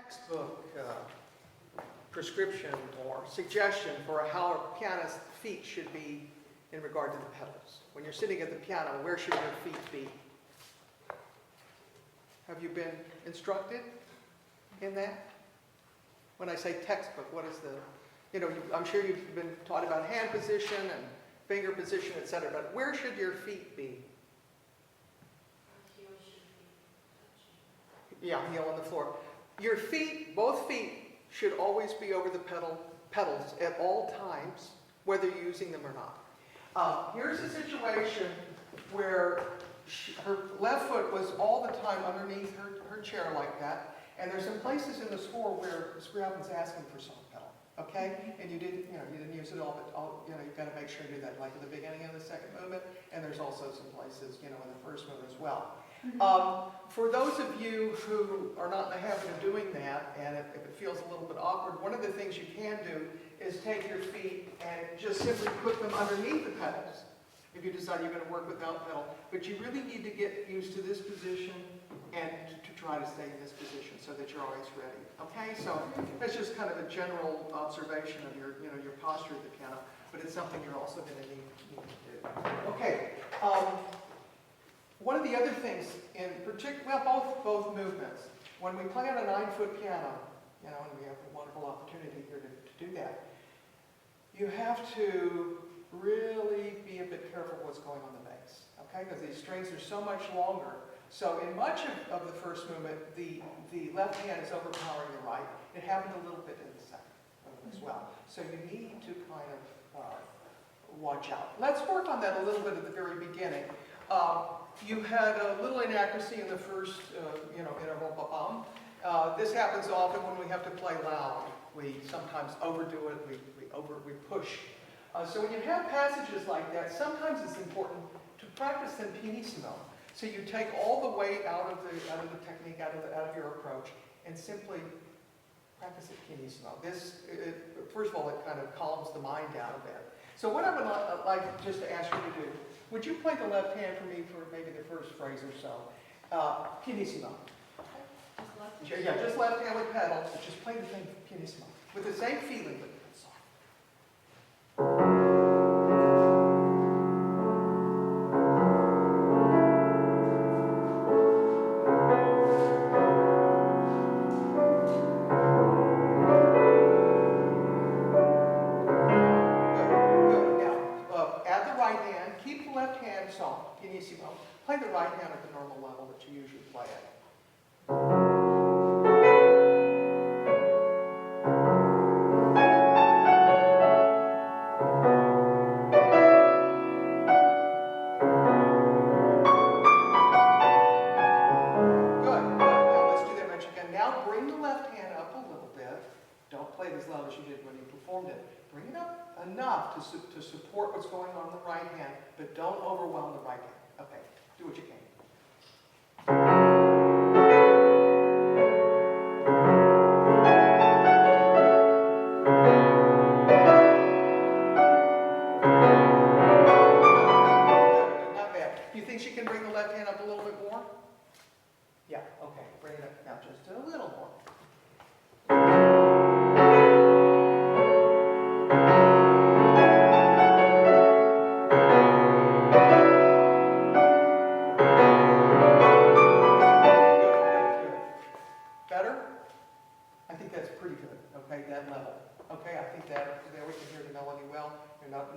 textbook prescription or suggestion for how a pianist's feet should be in regard to the pedals. When you're sitting at the piano, where should your feet be? Have you been instructed in that? When I say textbook, what is the, I'm sure you've been taught about hand position and finger position, etc., but where should your feet be? Yeah, heel on the floor. Your feet, both feet, should always be over the pedals at all times, whether you're using them or not. Here's a situation where her left foot was all the time underneath her chair like that, and there's some places in the score where Scriabin's asking for some pedal, okay? And you didn't use it all, but you've got to make sure you do that, like at the beginning of the second movement, and there's also some places, in the first movement as well. For those of you who are not in the habit of doing that, and if it feels a little bit awkward, one of the things you can do is take your feet and just simply put them underneath the pedals, if you decide you're going to work without pedal. But you really need to get used to this position and to try to stay in this position so that you're always ready. Okay, so that's just kind of a general observation of your posture at the piano, but it's something you're also going to need to do. Okay. One of the other things, in particular, well, both movements, when we play on a 9-foot piano, and we have a wonderful opportunity here to do that, you have to really be a bit careful what's going on the bass, okay? Because these strings are so much longer. So in much of the first movement, the left hand is overpowering the right. It happened a little bit in the second as well. So you need to kind of watch out. Let's work on that a little bit at the very beginning. You had a little inaccuracy in the first, interval, ba-bum. This happens often when we have to play loud. We sometimes overdo it. We push. So when you have passages like that, sometimes it's important to practice them pianissimo. So you take all the weight out of the technique, out of your approach, and simply practice it pianissimo. First of all, it kind of calms the mind down a bit. So what I would like just to ask you to do, would you play the left hand for me for maybe the first phrase or so? Pianissimo. Okay. Yeah, just left hand with pedal, but just play the thing pianissimo. With the same feeling, but soft. Soft, pianissimo. Play the right hand at the normal level that you usually play it. Good. Now let's do that much again. Now bring the left hand up a little bit. Don't play it as loud as you did when you performed it. Bring it up enough to support what's going on in the right hand, but don't overwhelm the right hand. Okay, do what you can. Not bad. Do you think she can bring the left hand up a little bit more? Yeah, okay. Bring it up now just a little more.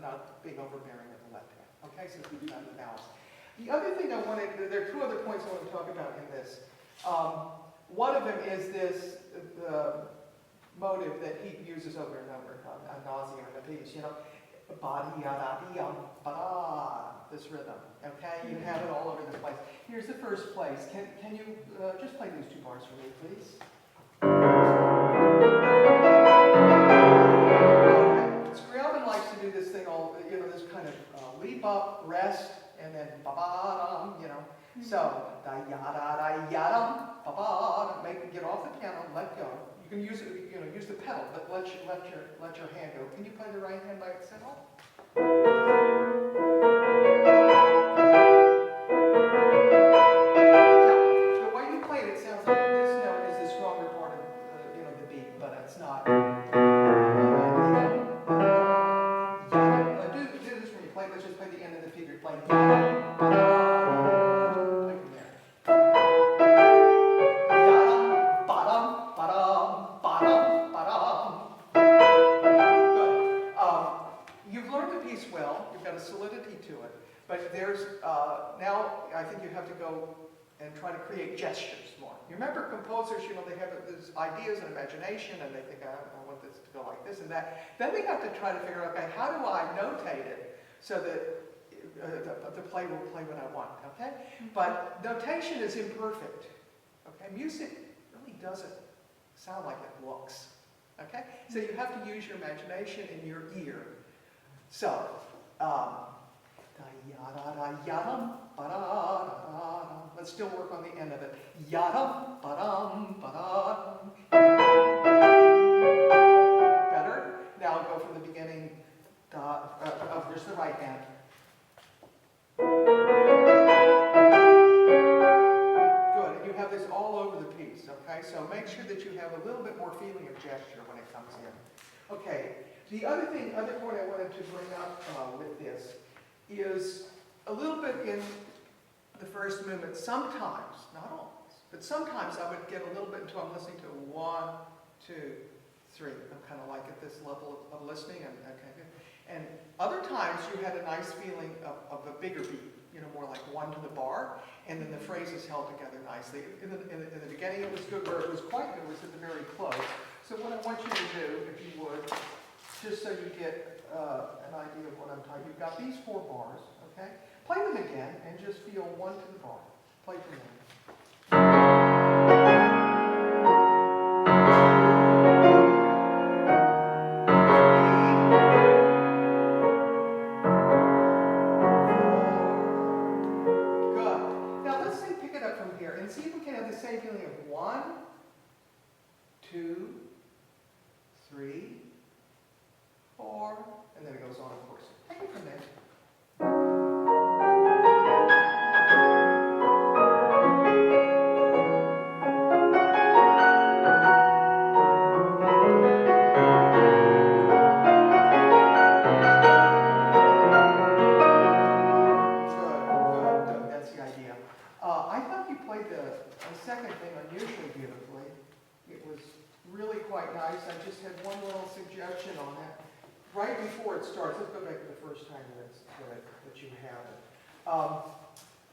Not being overbearing with the left hand. Okay, so we do have the balance. The other thing there are two other points I want to talk about in this. One of them is this motive that he uses over and over ad nauseum in the piece. This rhythm. Okay, you have it all over the place. Here's the first place. Can you just play these two bars for me, please? Scriabin likes to do this thing this kind of leap up, rest, and then ba-ba-dum, So, da-ya-da-da-ya-dum, ba-ba-dum, get off the piano, let go. You can use it, use the pedal, but let your hand go. Can you play the right hand by itself? Now, the way you play it, it sounds like this note is the stronger part of and try to create gestures more. You remember composers, you know, they have these ideas and imagination, and they think, I want this to go like this and that. Then we have to try to figure out, okay, how do I notate it so that the play will play what I want, okay? But notation is imperfect, okay? Music really doesn't sound like it looks, okay? So you have to use your imagination and your ear. So, let's still work on the end of it. Better? Now I'll go from the beginning of just the right hand. Good, and you have this all over the piece, okay? So make sure that you have a little bit more feeling of gesture when it comes in. Okay, the other point I wanted to bring up with this is a little bit in the first movement. Sometimes, not always, but sometimes I would get a little bit until I'm listening to 1, 2, 3. I'm kind of like at this level of listening, and other times you had a nice feeling of a bigger beat, you know, more like 1 to the bar, and then the phrases held together nicely. In the beginning it was good, where it was quite good was at the very close. So what I want you to do, if you would, just so you get an idea of what I'm talking, you've got these 4 bars, okay? Play them again and just feel 1 to the bar. Play from there. And see if we can have the same feeling of 1, 2, 3, 4, and then it goes on, of course. Take it from there. Good. That's the idea. I thought you played the second thing unusually beautifully. It was really quite nice. I just had one little suggestion on that. Right before it starts, let's go back to the first time that you have it.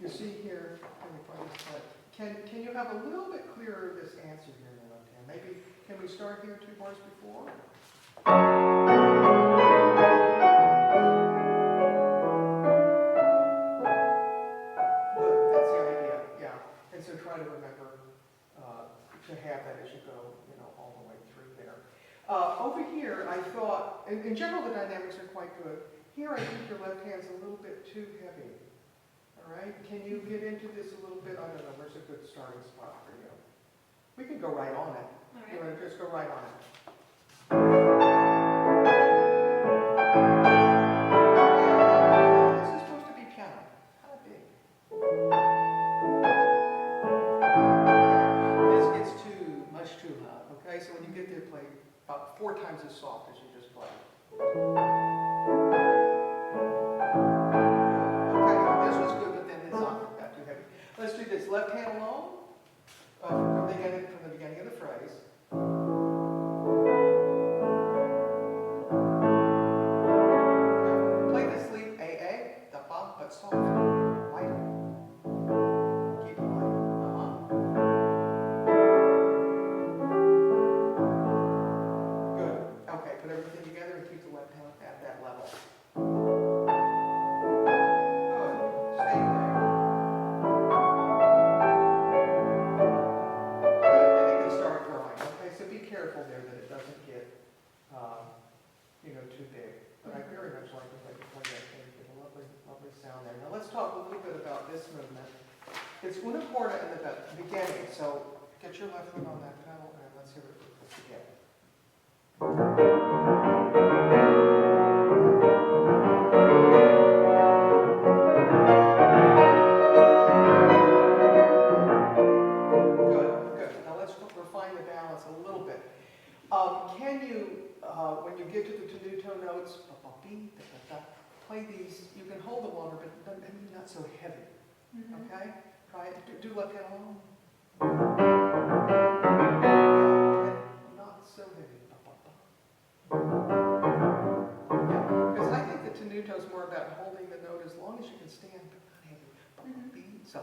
You see here, let me find this part. Can you have a little bit clearer this answer here in the left hand? Maybe, can we start here 2 bars before? And so try to remember to have that as you go, you know, all the way through there. Over here, I thought, in general, the dynamics are quite good. Here, I think your left hand's a little bit too heavy. All right? Can you get into this a little bit? I don't know. Where's a good starting spot for you? We can go right on it. All right. You want to just go right on it. This is supposed to be piano. Kind of big. Too loud, okay? So when you get there, play about 4 times as soft as you just played. Okay, this was good, but then it's not that too heavy. Let's do this. Left hand alone from the beginning of the phrase. Okay. Play the sleep AA, the bump, but soft, lighter. Keep it light. Put everything together and keep the left hand at that level. Good. Stay there. Good. Then it can start growing. Okay, so be careful there that it doesn't get, you know, too big. But I very much like the way you play that thing. Get a lovely, lovely sound there. Now let's talk a little bit about this movement. It's una quarta in the beginning, so get your left foot on that pedal and let's hear what it puts together. Can you, when you get to the tenuto notes, play these, you can hold them longer, but maybe not so heavy, okay? Try it, do left hand alone. Yeah, not so heavy. Yeah, because I think the tenuto is more about holding the note as long as you can stand, but not heavy. So,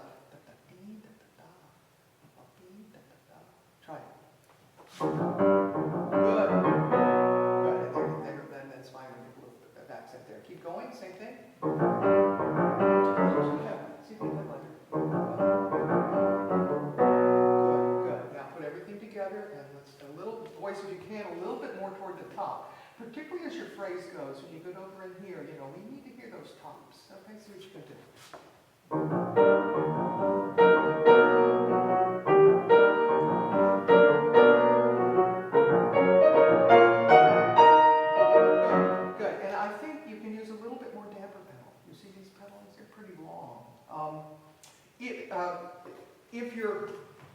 phrase goes, when you get over in here, you know, we need to hear those tops. Okay, see what you can do. Good, and I think you can use a little bit more damper pedal. You see these pedals? They're pretty long. If your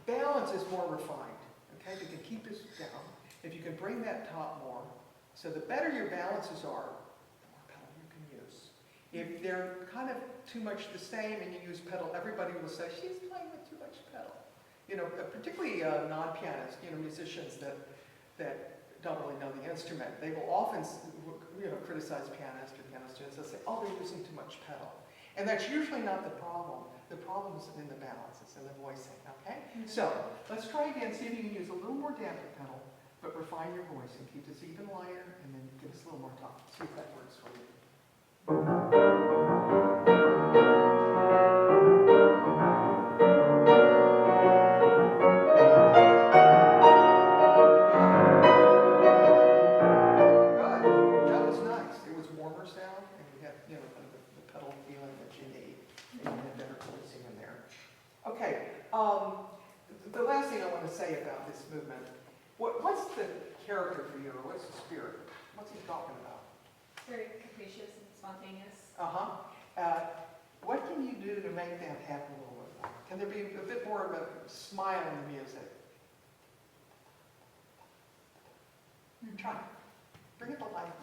balance is more refined, okay, you can keep this down. If you can bring that top more, so the better your balances are, the more pedal you can use. If they're kind of too much the same and you use pedal, everybody will say, she's playing with too much pedal. You know, particularly non-pianists, you know, musicians that don't really know the instrument, they will often, you know, criticize pianists or piano students. They'll say, oh, they're using too much pedal. And that's usually not the problem. The problem is in the balance, it's in the voicing, okay? So, let's try again, see if you can use a little more damper pedal, but refine your voice and keep this even lighter, and then give us a little more top. See if that works for you. Good. That was nice. It was warmer sound, and you had, you know, the pedal feeling that you need, and you had better voicing in there. Okay. The last thing I want to say about this movement, what's the character for you, or what's the spirit? What's he talking about? Very capricious and spontaneous. What can you do to make that happen a little bit more? Can there be a bit more of a smile in the music? Try. Bring it to life.